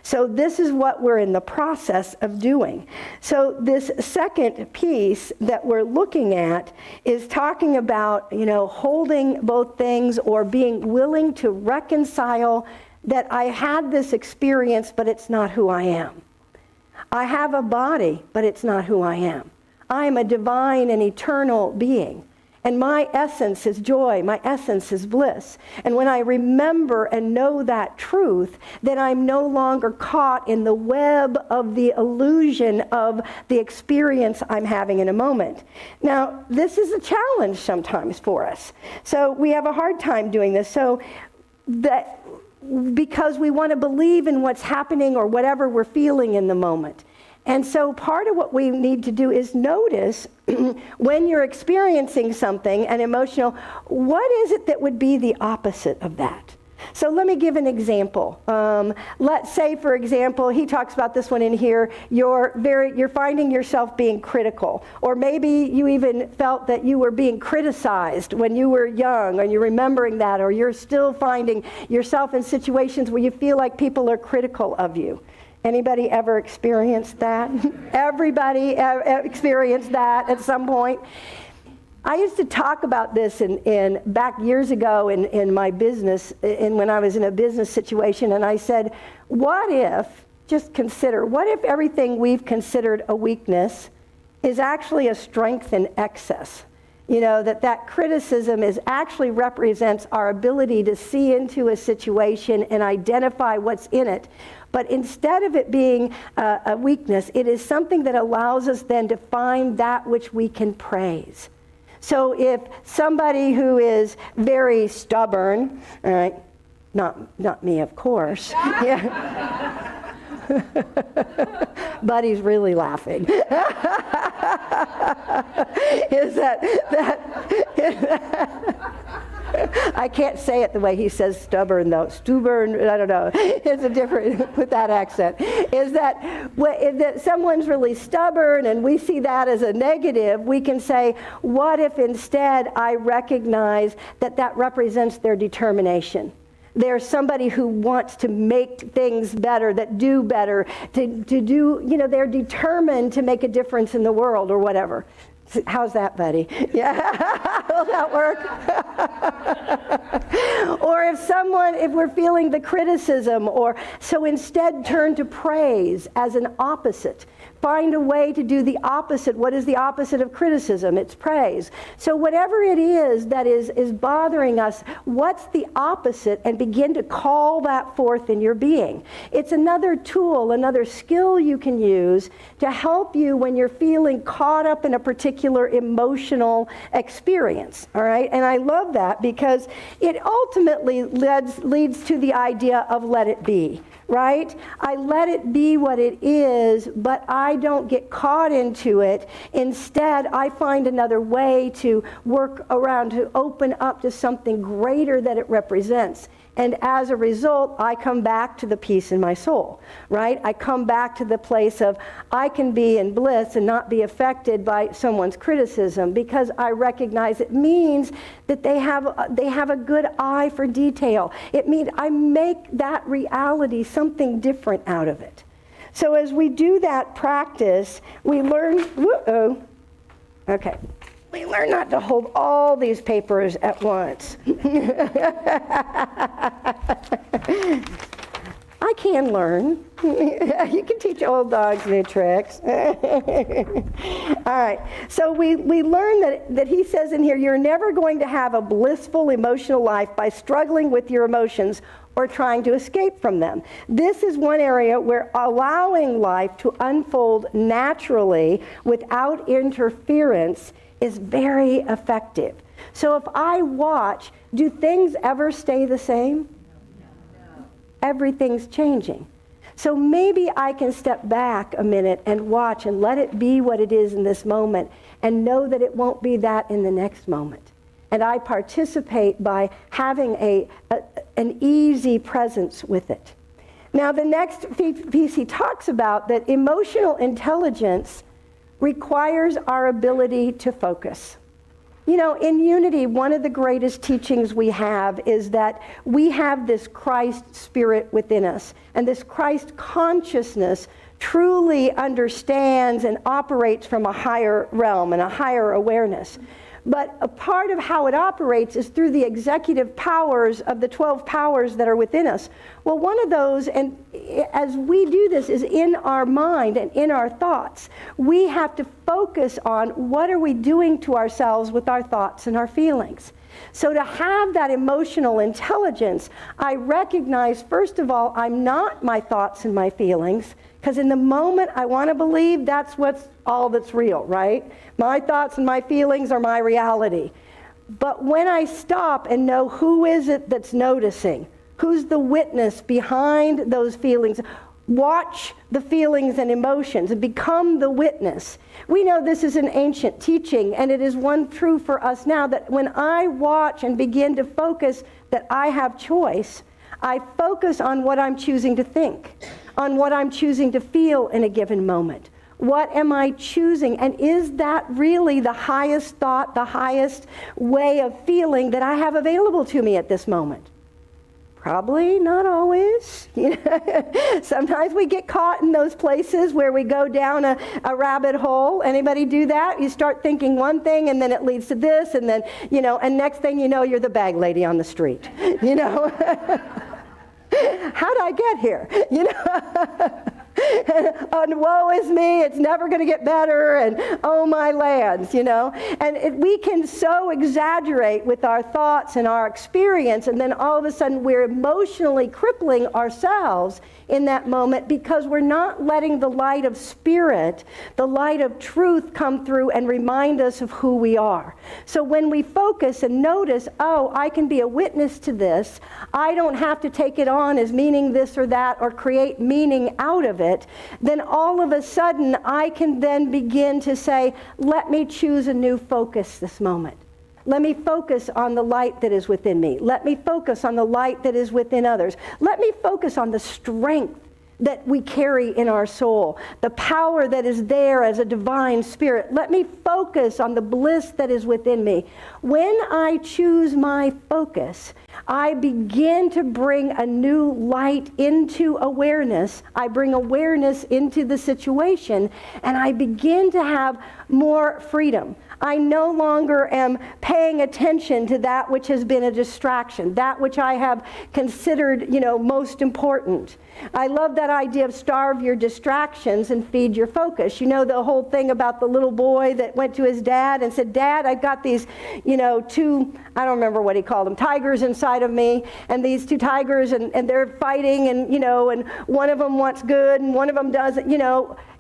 [SPEAKER 1] So this is what we're in the process of doing. So this second piece that we're looking at is talking about, holding both things or being willing to reconcile that I had this experience, but it's not who I am. I have a body, but it's not who I am. I am a divine and eternal being. And my essence is joy. My essence is bliss. And when I remember and know that truth, then I'm no longer caught in the web of the illusion of the experience I'm having in a moment. Now, this is a challenge sometimes for us. So we have a hard time doing this. So that because we want to believe in what's happening or whatever we're feeling in the moment. And so part of what we need to do is notice when you're experiencing something, an emotional, what is it that would be the opposite of that? So let me give an example. Let's say, for example, he talks about this one in here, you're finding yourself being critical. Or maybe you even felt that you were being criticized when you were young, and you're remembering that, or you're still finding yourself in situations where you feel like people are critical of you. Anybody ever experienced that? Everybody experienced that at some point. I used to talk about this in back years ago in my business, when I was in a business situation, and I said, what if just consider, what if everything we've considered a weakness is actually a strength in excess? You know, that criticism actually represents our ability to see into a situation and identify what's in it. But instead of it being a weakness, it is something that allows us then to find that which we can praise. So if somebody who is very stubborn, all right, not me, of course. Yeah. Buddy's really laughing. Is that I can't say it the way he says stubborn, though. Stubborn, I don't know. It's a different, with that accent. Is that someone's really stubborn and we see that as a negative, we can say, what if instead I recognize that represents their determination? There's somebody who wants to make things better, that do better, to do, you know, they're determined to make a difference in the world or whatever. How's that, buddy? Yeah, will that work? Or if we're feeling the criticism, so instead turn to praise as an opposite. Find a way to do the opposite. What is the opposite of criticism? It's praise. So whatever it is that is bothering us, what's the opposite? And begin to call that forth in your being. It's another tool, another skill you can use to help you when you're feeling caught up in a particular emotional experience. All right? And I love that because it ultimately leads to the idea of let it be. Right? I let it be what it is, but I don't get caught into it. Instead, I find another way to work around, to open up to something greater that it represents. And as a result, I come back to the peace in my soul, right? I come back to the place of I can be in bliss and not be affected by someone's criticism because I recognize it means that they have a good eye for detail. It means I make that reality something different out of it. So as we do that practice, we learn, we learn not to hold all these papers at once. I can learn. You can teach old dogs new tricks. All right. So we learn that he says in here, you're never going to have a blissful emotional life by struggling with your emotions or trying to escape from them. This is one area where allowing life to unfold naturally without interference is very effective. So if I watch, do things ever stay the same? No. Everything's changing. So maybe I can step back a minute and watch and let it be what it is in this moment and know that it won't be that in the next moment. And I participate by having an easy presence with it. Now the next piece he talks about, that emotional intelligence requires our ability to focus. You know, in unity, one of the greatest teachings we have is that we have this Christ spirit within us. And this Christ consciousness truly understands and operates from a higher realm and a higher awareness. But a part of how it operates is through the executive powers of the 12 powers that are within us. Well, one of those, and as we do this, is in our mind and in our thoughts. We have to focus on what are we doing to ourselves with our thoughts and our feelings. So to have that emotional intelligence, I recognize, first of all, I'm not my thoughts and my feelings, because in the moment I want to believe that's all that's real, right? My thoughts and my feelings are my reality. But when I stop and know who is it that's noticing, who's the witness behind those feelings, watch the feelings and emotions and become the witness. We know this is an ancient teaching, and it is one true for us now, that when I watch and begin to focus that I have choice, I focus on what I'm choosing to think, on what I'm choosing to feel in a given moment. What am I choosing? And is that really the highest thought, the highest way of feeling that I have available to me at this moment? Probably not always. Sometimes we get caught in those places where we go down a rabbit hole. Anybody do that? You start thinking one thing and then it leads to this, and then, and next thing you know, you're the bag lady on the street. How'd I get here? and woe is me, it's never going to get better, and oh my lands, And we can so exaggerate with our thoughts and our experience, and then all of a sudden we're emotionally crippling ourselves in that moment because we're not letting the light of spirit, the light of truth come through and remind us of who we are. So when we focus and notice, oh, I can be a witness to this, I don't have to take it on as meaning this or that or create meaning out of it, then all of a sudden I can then begin to say, let me choose a new focus this moment. Let me focus on the light that is within me. Let me focus on the light that is within others. Let me focus on the strength that we carry in our soul, the power that is there as a divine spirit. Let me focus on the bliss that is within me. When I choose my focus, I begin to bring a new light into awareness. I bring awareness into the situation, and I begin to have more freedom. I no longer am paying attention to that which has been a distraction, that which I have considered, most important. I love that idea of starve your distractions and feed your focus. You know the whole thing about the little boy that went to his dad and said, Dad, I've got these, two, I don't remember what he called them, tigers inside of me, and these two tigers, and they're fighting, and one of them wants good, and one of them doesn't,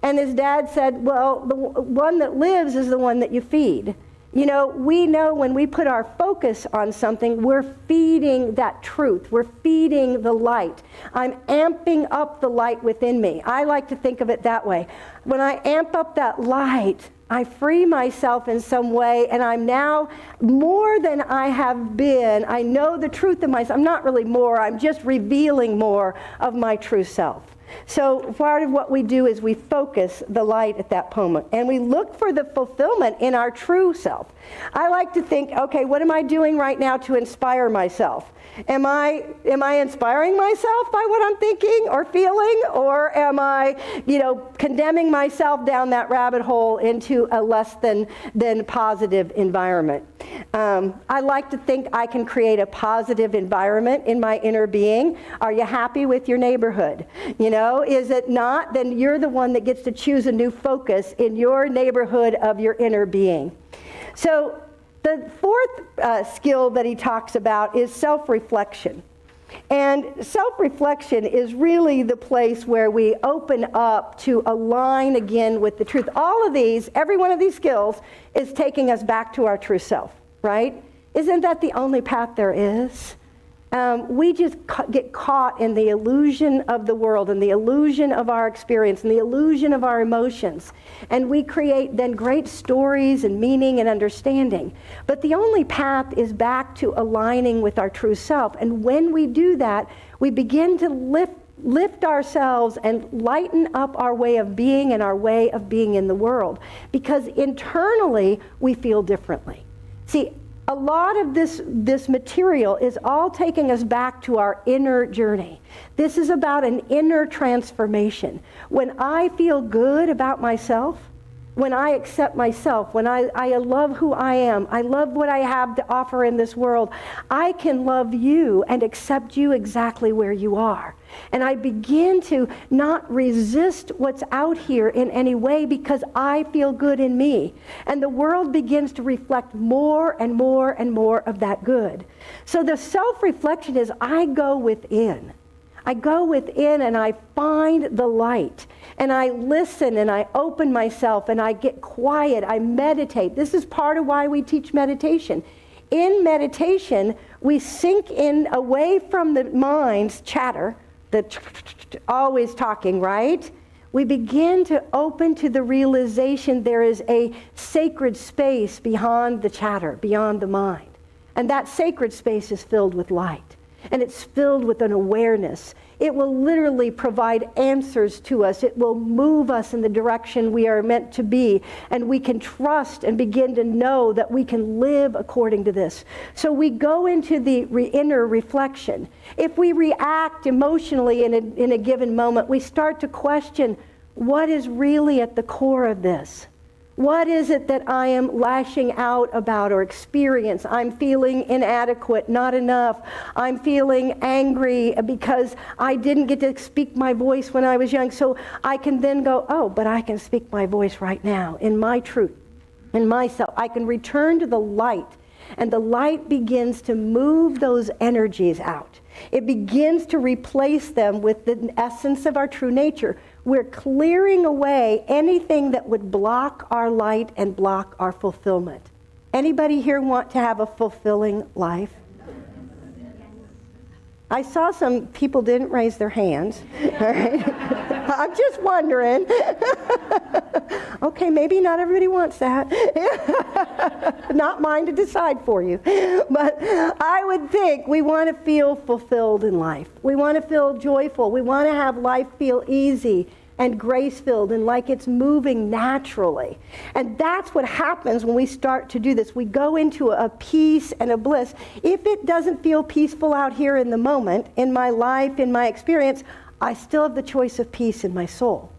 [SPEAKER 1] And his dad said, well, the one that lives is the one that you feed. We know when we put our focus on something, we're feeding that truth. We're feeding the light. I'm amping up the light within me. I like to think of it that way. When I amp up that light, I free myself in some way, and I'm now more than I have been. I know the truth of myself. I'm not really more. I'm just revealing more of my true self. So part of what we do is we focus the light at that moment, and we look for the fulfillment in our true self. I like to think, okay, what am I doing right now to inspire myself? Am I inspiring myself by what I'm thinking or feeling, or am I, condemning myself down that rabbit hole into a less than positive environment? I like to think I can create a positive environment in my inner being. Are you happy with your neighborhood? Is it not? Then you're the one that gets to choose a new focus in your neighborhood of your inner being. So the fourth skill that he talks about is self-reflection. And self-reflection is really the place where we open up to align again with the truth. All of these, every one of these skills is taking us back to our true self, right? Isn't that the only path there is? We just get caught in the illusion of the world and the illusion of our experience and the illusion of our emotions. And we create then great stories and meaning and understanding. But the only path is back to aligning with our true self. And when we do that, we begin to lift ourselves and lighten up our way of being and our way of being in the world. Because internally, we feel differently. See, a lot of this material is all taking us back to our inner journey. This is about an inner transformation. When I feel good about myself, when I accept myself, when I love who I am, I love what I have to offer in this world, I can love you and accept you exactly where you are. And I begin to not resist what's out here in any way because I feel good in me. And the world begins to reflect more and more and more of that good. So the self-reflection is I go within. I go within and I find the light. And I listen and I open myself and I get quiet. I meditate. This is part of why we teach meditation. In meditation, we sink in away from the mind's chatter, the always talking, right? We begin to open to the realization there is a sacred space beyond the chatter, beyond the mind. And that sacred space is filled with light. And it's filled with an awareness. It will literally provide answers to us. It will move us in the direction we are meant to be. And we can trust and begin to know that we can live according to this. So we go into the inner reflection. If we react emotionally in a given moment, we start to question what is really at the core of this. What is it that I am lashing out about or experience? I'm feeling inadequate, not enough. I'm feeling angry because I didn't get to speak my voice when I was young. So I can then go, oh, but I can speak my voice right now in my truth, in myself. I can return to the light, and the light begins to move those energies out. It begins to replace them with the essence of our true nature. We're clearing away anything that would block our light and block our fulfillment. Anybody here want to have a fulfilling life? I saw some people didn't raise their hands. Right? I'm just wondering. Okay, maybe not everybody wants that. Not mine to decide for you. But I would think we want to feel fulfilled in life. We want to feel joyful. We want to have life feel easy and grace-filled and like it's moving naturally. And that's what happens when we start to do this. We go into a peace and a bliss. If it doesn't feel peaceful out here in the moment, in my life, in my experience, I still have the choice of peace in my soul.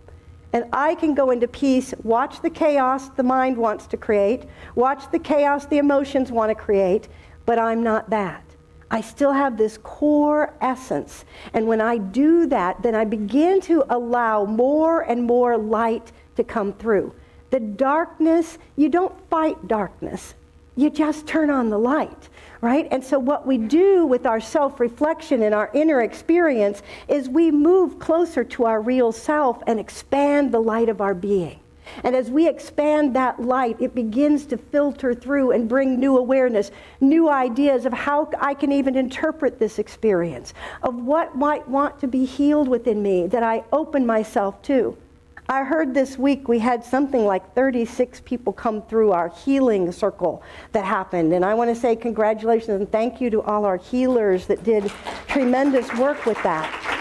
[SPEAKER 1] And I can go into peace, watch the chaos the mind wants to create, watch the chaos the emotions want to create, but I'm not that. I still have this core essence. And when I do that, then I begin to allow more and more light to come through. The darkness, you don't fight darkness. You just turn on the light, right? And so what we do with our self-reflection and our inner experience is we move closer to our real self and expand the light of our being. And as we expand that light, it begins to filter through and bring new awareness, new ideas of how I can even interpret this experience, of what might want to be healed within me that I open myself to. I heard this week we had something like 36 people come through our healing circle that happened. And I want to say congratulations and thank you to all our healers that did tremendous work with that.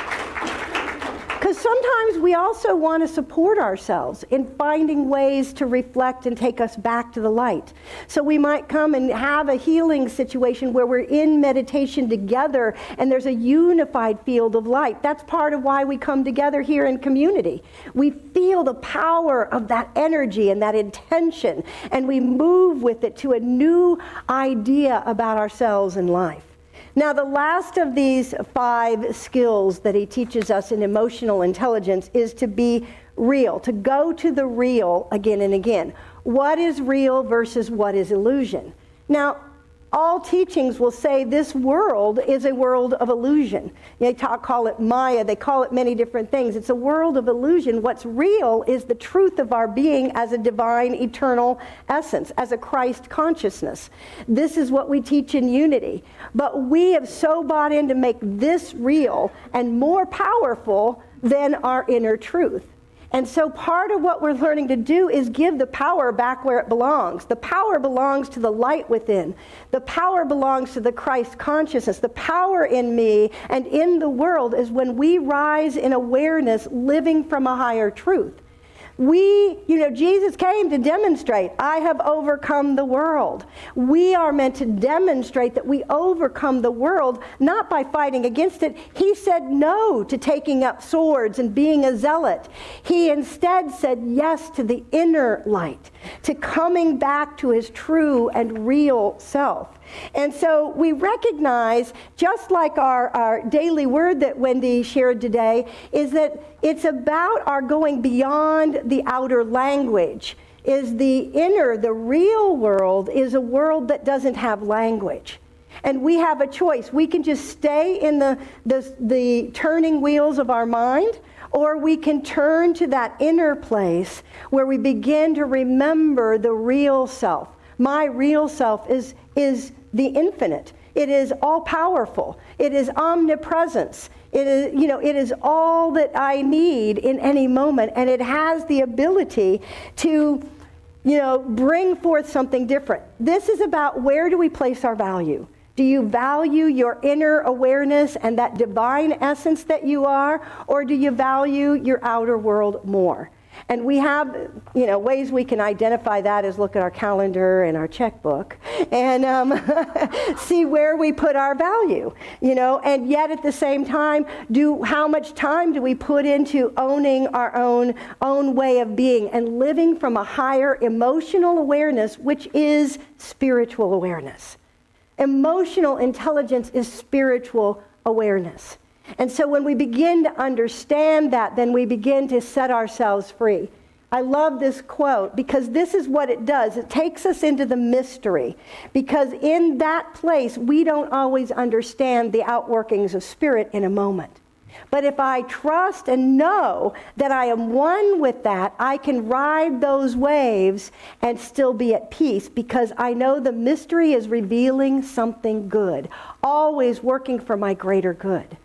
[SPEAKER 1] Because sometimes we also want to support ourselves in finding ways to reflect and take us back to the light. So we might come and have a healing situation where we're in meditation together and there's a unified field of light. That's part of why we come together here in community. We feel the power of that energy and that intention, and we move with it to a new idea about ourselves and life. Now, the last of these 5 skills that he teaches us in emotional intelligence is to be real, to go to the real again and again. What is real versus what is illusion? Now, all teachings will say this world is a world of illusion. They call it Maya. They call it many different things. It's a world of illusion. What's real is the truth of our being as a divine, eternal essence, as a Christ consciousness. This is what we teach in unity. But we have so bought in to make this real and more powerful than our inner truth. And so part of what we're learning to do is give the power back where it belongs. The power belongs to the light within. The power belongs to the Christ consciousness. The power in me and in the world is when we rise in awareness, living from a higher truth. Jesus came to demonstrate, I have overcome the world. We are meant to demonstrate that we overcome the world, not by fighting against it. He said no to taking up swords and being a zealot. He instead said yes to the inner light, to coming back to his true and real self. And so we recognize, just like our daily word that Wendy shared today, is that it's about our going beyond the outer language. Is the inner, the real world is a world that doesn't have language. And we have a choice. We can just stay in the turning wheels of our mind, or we can turn to that inner place where we begin to remember the real self. My real self is the infinite. It is all powerful. It is omnipresence. It is all that I need in any moment, and it has the ability to, bring forth something different. This is about where do we place our value. Do you value your inner awareness and that divine essence that you are, or do you value your outer world more? And we have, ways we can identify that is look at our calendar and our checkbook and see where we put our value, and yet at the same time, how much time do we put into owning our own way of being and living from a higher emotional awareness, which is spiritual awareness. Emotional intelligence is spiritual awareness. And so when we begin to understand that, then we begin to set ourselves free. I love this quote because this is what it does. It takes us into the mystery, because in that place, we don't always understand the outworkings of spirit in a moment. But if I trust and know that I am one with that, I can ride those waves and still be at peace, because I know the mystery is revealing something good, always working for my greater good.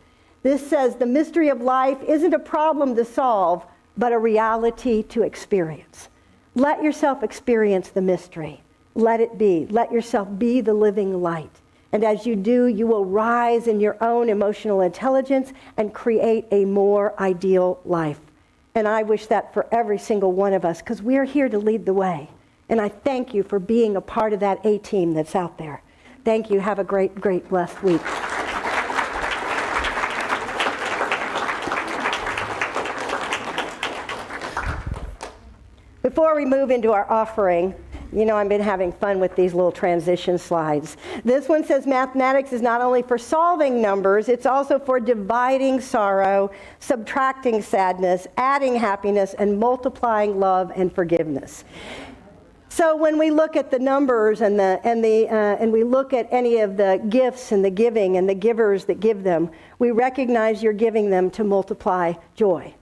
[SPEAKER 1] This says the mystery of life isn't a problem to solve, but a reality to experience. Let yourself experience the mystery. Let it be. Let yourself be the living light. And as you do, you will rise in your own emotional intelligence and create a more ideal life. And I wish that for every single one of us, because we're here to lead the way. And I thank you for being a part of that A-team that's out there. Thank you. Have a great, great, blessed week. Before we move into our offering, I've been having fun with these little transition slides. This one says mathematics is not only for solving numbers, it's also for dividing sorrow, subtracting sadness, adding happiness, and multiplying love and forgiveness. So when we look at the numbers and we look at any of the gifts and the giving and the givers that give them, we recognize you're giving them to multiply joy,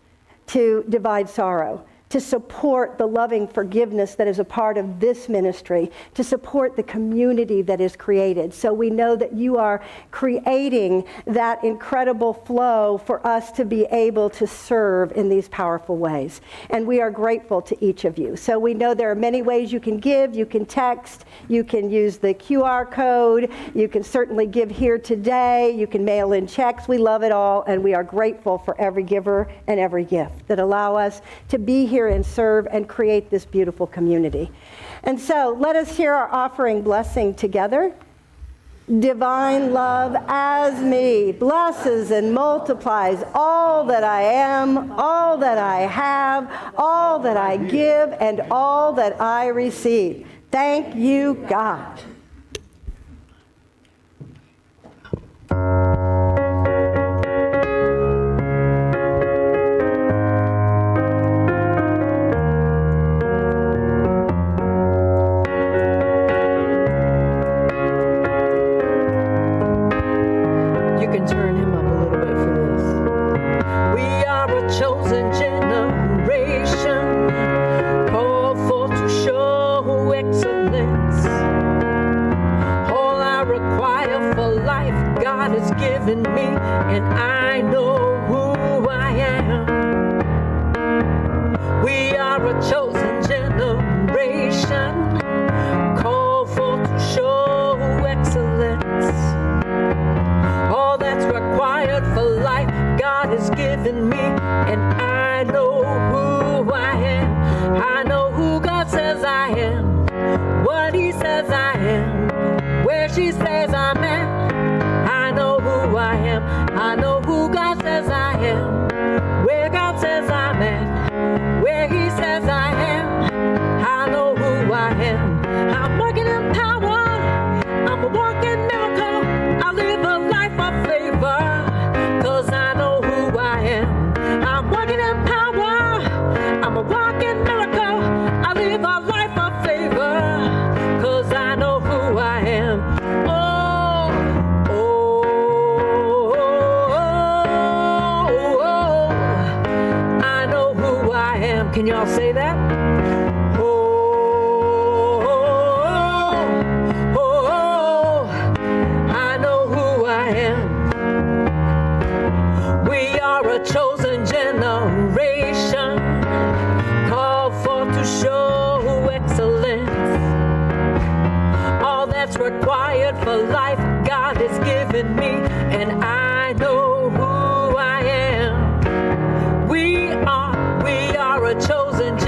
[SPEAKER 1] to divide sorrow, to support the loving forgiveness that is a part of this ministry, to support the community that is created. So we know that you are creating that incredible flow for us to be able to serve in these powerful ways. And we are grateful to each of you. So we know there are many ways you can give. You can text. You can use the QR code. You can certainly give here today. You can mail in checks. We love it all, and we are grateful for every giver and every gift that allow us to be here and serve and create this beautiful community. And so let us hear our offering blessing together. Divine love as me blesses and multiplies all that I am, all that I have, all that I give, and all that I receive. Thank you, God.
[SPEAKER 3] Can y'all say that? I know who I am. We are a chosen generation, called for to show excellence. All that's required for life, God has given me, and I know who I am. We are a chosen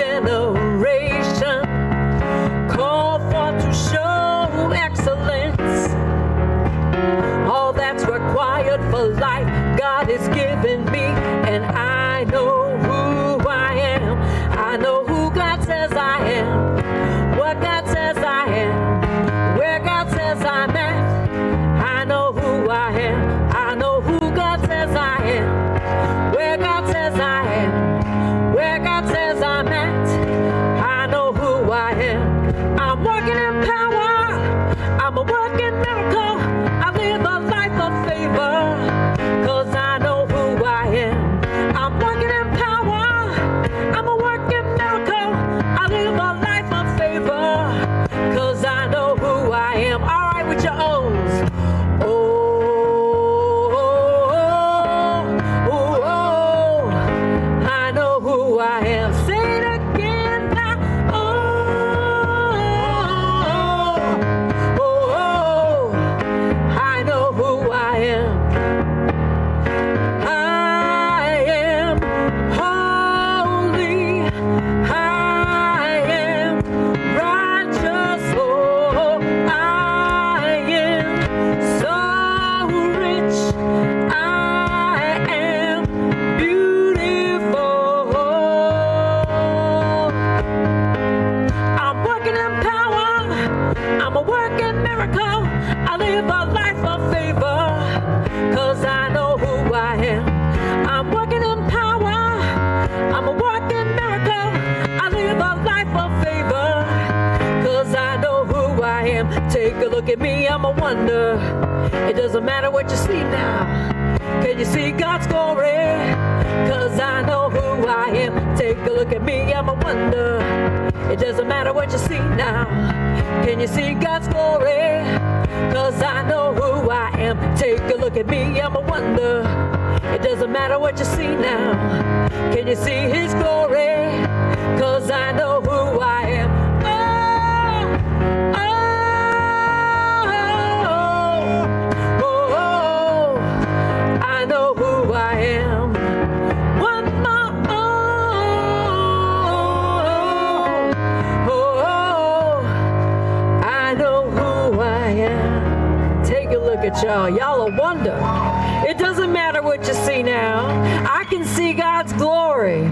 [SPEAKER 3] life a favor, 'cause I know who I am. Take a look at me, I'm a wonder. It doesn't matter what you see now. Can you see God's glory? 'Cause I know who I am. Take a look at me, I'm a wonder. It doesn't matter what you see now. Can you see God's glory? 'Cause I know who I am. Take a look at me, I'm a wonder. It doesn't matter what you see now. Can you see His glory? 'Cause I know who I am. I know who I am. One more. I know who I am. Take a look at y'all. Y'all a wonder. It doesn't matter what you see now. I can see God's glory.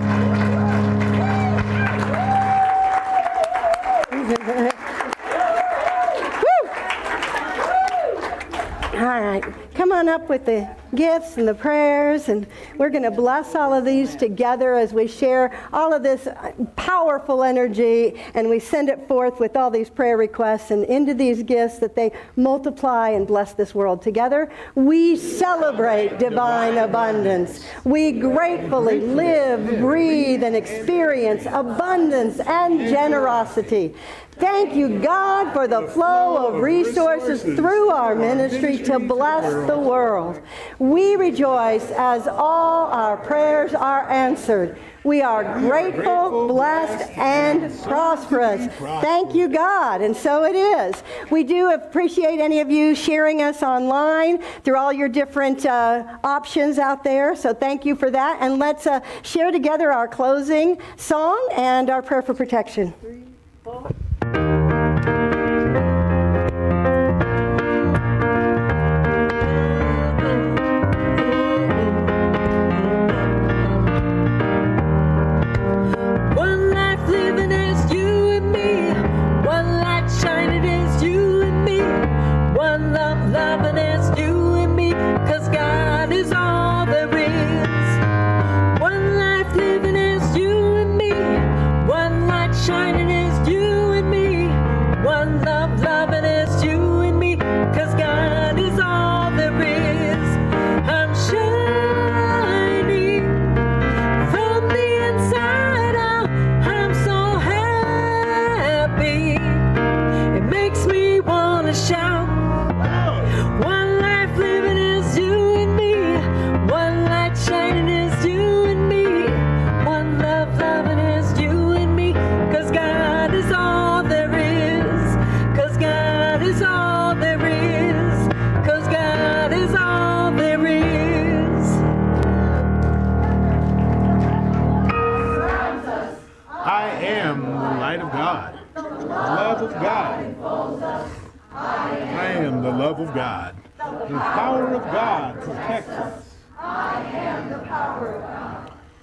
[SPEAKER 1] All right, come on up with the gifts and the prayers, and we're going to bless all of these together as we share all of this powerful energy, and we send it forth with all these prayer requests and into these gifts that they multiply and bless this world. Together, we celebrate divine abundance. We gratefully live, breathe, and experience abundance and generosity. Thank you, God, for the flow of resources through our ministry to bless the world. We rejoice as all our prayers are answered. We are grateful, blessed, and prosperous. Thank you, God, and so it is. We do appreciate any of you sharing us online through all your different options out there, so thank you for that. And let's share together our closing song and our prayer for protection. 3, 4.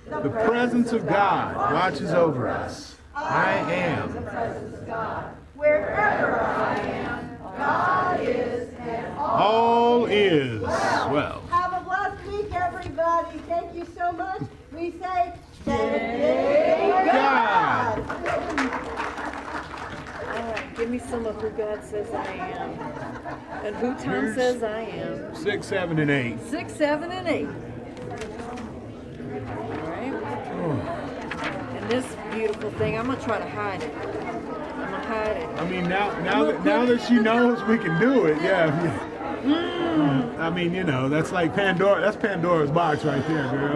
[SPEAKER 6] The presence of God watches over us. I am.
[SPEAKER 1] The presence of God. Wherever I am, God is and
[SPEAKER 6] all is well.
[SPEAKER 1] Have a blessed week, everybody. Thank you so much. We say, thank God.
[SPEAKER 7] All right, give me some of who God says I am. And who Tom says I am.
[SPEAKER 6] 6, 7, and 8.
[SPEAKER 7] 6, 7, and 8. And this beautiful thing, I'm gonna try to hide it. I'm gonna hide it.
[SPEAKER 6] I mean, now that she knows we can do it, yeah. I mean, you know, that's like Pandora. That's Pandora's box right there, girl.